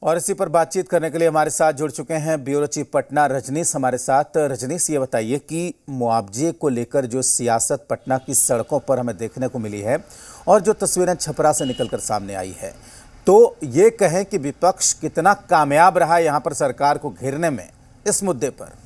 और इसी पर बातचीत करने के लिए हमारे साथ जुड़ चुके हैं ब्यूरो चीफ पटना रजनीश हमारे साथ। रजनीश, ये बताइए कि मुआवजे को लेकर जो सियासत पटना की सड़कों पर हमें देखने को मिली है और जो तस्वीरें छपरा से निकलकर सामने आई है, तो ये कहें कि विपक्ष कितना कामयाब रहा यहाँ पर सरकार को घेरने में इस मुद्दे पर।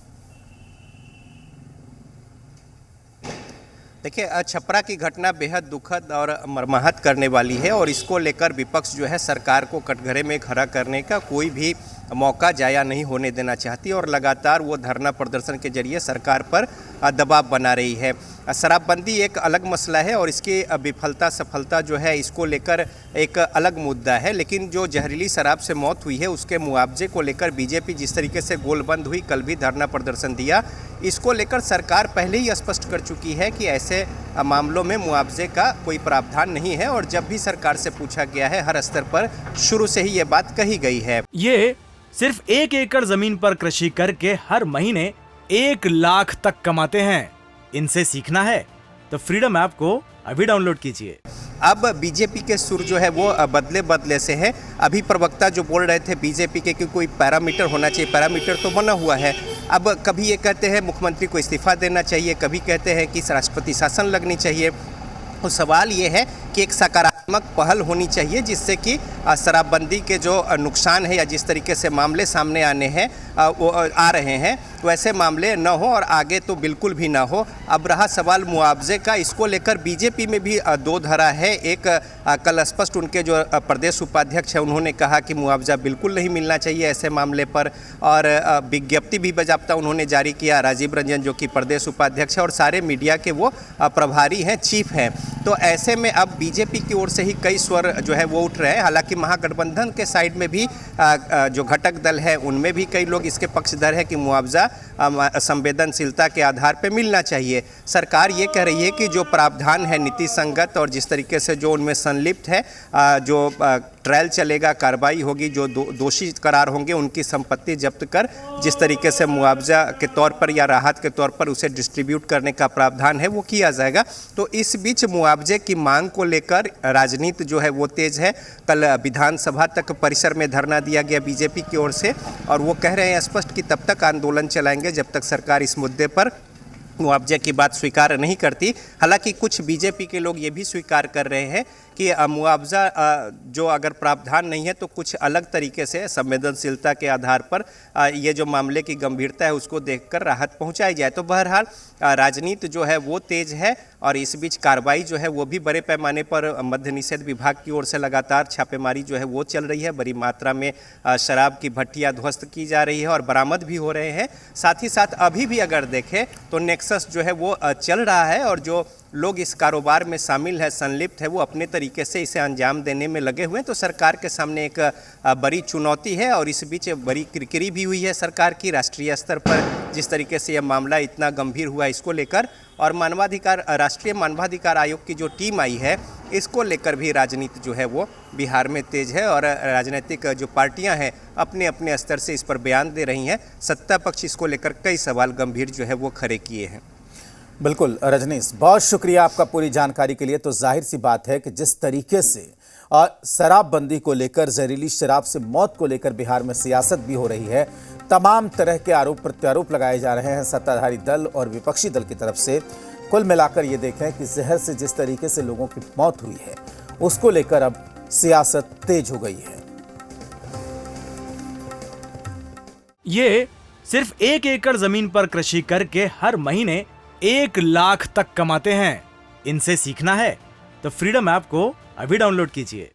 देखिए, छपरा की घटना बेहद दुखद और मर्माहत करने वाली है और इसको लेकर विपक्ष जो है सरकार को कटघरे में खड़ा करने का कोई भी मौका जाया नहीं होने देना चाहती और लगातार वो धरना प्रदर्शन के जरिए सरकार पर दबाव बना रही है। शराबबंदी एक अलग मसला है और इसकी विफलता सफलता जो है इसको लेकर एक अलग मुद्दा है, लेकिन जो जहरीली शराब से मौत हुई है उसके मुआवजे को लेकर बीजेपी जिस तरीके से गोलबंद हुई, कल भी धरना प्रदर्शन दिया, इसको लेकर सरकार पहले ही स्पष्ट कर चुकी है कि ऐसे मामलों में मुआवजे का कोई प्रावधान नहीं है और जब भी सरकार से पूछा गया है हर स्तर पर शुरू से ही ये बात कही गई है। ये सिर्फ 1 एकड़ जमीन पर कृषि करके हर महीने 1 लाख तक कमाते हैं। इनसे सीखना है तो फ्रीडम ऐप को अभी डाउनलोड कीजिए। अब बीजेपी के सुर जो है वो बदले बदले से है। अभी प्रवक्ता जो बोल रहे थे बीजेपी के कि कोई पैरामीटर होना चाहिए, पैरामीटर तो बना हुआ है। अब कभी ये कहते हैं मुख्यमंत्री को इस्तीफा देना चाहिए, कभी कहते हैं कि राष्ट्रपति शासन लगनी चाहिए। तो सवाल ये है कि एक सकारात्मक पहल होनी चाहिए जिससे कि शराबबंदी के जो नुकसान है या जिस तरीके से मामले सामने आने हैं वो आ रहे हैं वैसे मामले न हो और आगे तो बिल्कुल भी ना हो। अब रहा सवाल मुआवजे का, इसको लेकर बीजेपी में भी दो धरा है। एक कल स्पष्ट उनके जो प्रदेश उपाध्यक्ष है उन्होंने कहा कि मुआवजा बिल्कुल नहीं मिलना चाहिए ऐसे मामले पर, और विज्ञप्ति भी बाकायदा उन्होंने जारी किया। राजीव रंजन जो कि प्रदेश उपाध्यक्ष है और सारे मीडिया के वो प्रभारी हैं, चीफ हैं। तो ऐसे में अब बीजेपी की ओर से ही कई स्वर जो है वो उठ रहे हैं। हालांकि महागठबंधन के साइड में भी जो घटक दल है उनमें भी कई लोग इसके पक्षधर है कि मुआवजा संवेदनशीलता के आधार पर मिलना चाहिए। सरकार ये कह रही है कि जो प्रावधान है नीति संगत और जिस तरीके से जो उनमें संलिप्त है, जो ट्रायल चलेगा, कार्रवाई होगी, जो दोषी करार होंगे उनकी संपत्ति जब्त कर जिस तरीके से मुआवजा के तौर पर या राहत के तौर पर उसे डिस्ट्रीब्यूट करने का प्रावधान है वो किया जाएगा। तो इस बीच मुआवजे की मांग को लेकर राजनीति जो है वो तेज है। कल विधानसभा तक परिसर में धरना दिया गया बीजेपी की ओर से और वो कह रहे हैं स्पष्ट कि तब तक आंदोलन चलाएंगे जब तक सरकार इस मुद्दे पर मुआवजे की बात स्वीकार नहीं करती। हालांकि कुछ बीजेपी के लोग ये भी स्वीकार कर रहे हैं कि मुआवजा जो अगर प्रावधान नहीं है तो कुछ अलग तरीके से संवेदनशीलता के आधार पर ये जो मामले की गंभीरता है उसको देखकर राहत पहुंचाई जाए। तो बहरहाल राजनीति जो है वो तेज है और इस बीच कार्रवाई जो है वो भी बड़े पैमाने पर मद्य निषेध विभाग की ओर से लगातार छापेमारी जो है वो चल रही है। बड़ी मात्रा में शराब की भट्टियां ध्वस्त की जा रही है और बरामद भी हो रहे हैं। साथ ही साथ अभी भी अगर देखें तो नेक्सस जो है वो चल रहा है और जो लोग इस कारोबार में शामिल है, संलिप्त है, वो अपने तरीके से इसे अंजाम देने में लगे हुए हैं। तो सरकार के सामने एक बड़ी चुनौती है और इस बीच बड़ी किरकिरी भी हुई है सरकार की राष्ट्रीय स्तर पर जिस तरीके से यह मामला इतना गंभीर हुआ इसको लेकर। और राष्ट्रीय मानवाधिकार आयोग की जो टीम आई है इसको लेकर भी राजनीति जो है वो बिहार में तेज है और राजनीतिक जो पार्टियां हैं अपने अपने स्तर से इस पर बयान दे रही हैं। सत्ता पक्ष इसको लेकर कई सवाल गंभीर जो है वो खड़े किए हैं। बिल्कुल रजनीश, बहुत शुक्रिया आपका पूरी जानकारी के लिए। तो जाहिर सी बात है कि जिस तरीके से शराबबंदी को लेकर, जहरीली शराब से मौत को लेकर बिहार में सियासत भी हो रही है, तमाम तरह के आरोप प्रत्यारोप लगाए जा रहे हैं सत्ताधारी दल और विपक्षी दल की तरफ से। कुल मिलाकर ये देखें कि जहर से जिस तरीके से लोगों की मौत हुई है उसको लेकर अब सियासत तेज हो गई है। ये सिर्फ 1 एकड़ जमीन पर कृषि करके हर महीने 1 लाख तक कमाते हैं। इनसे सीखना है तो फ्रीडम ऐप को अभी डाउनलोड कीजिए।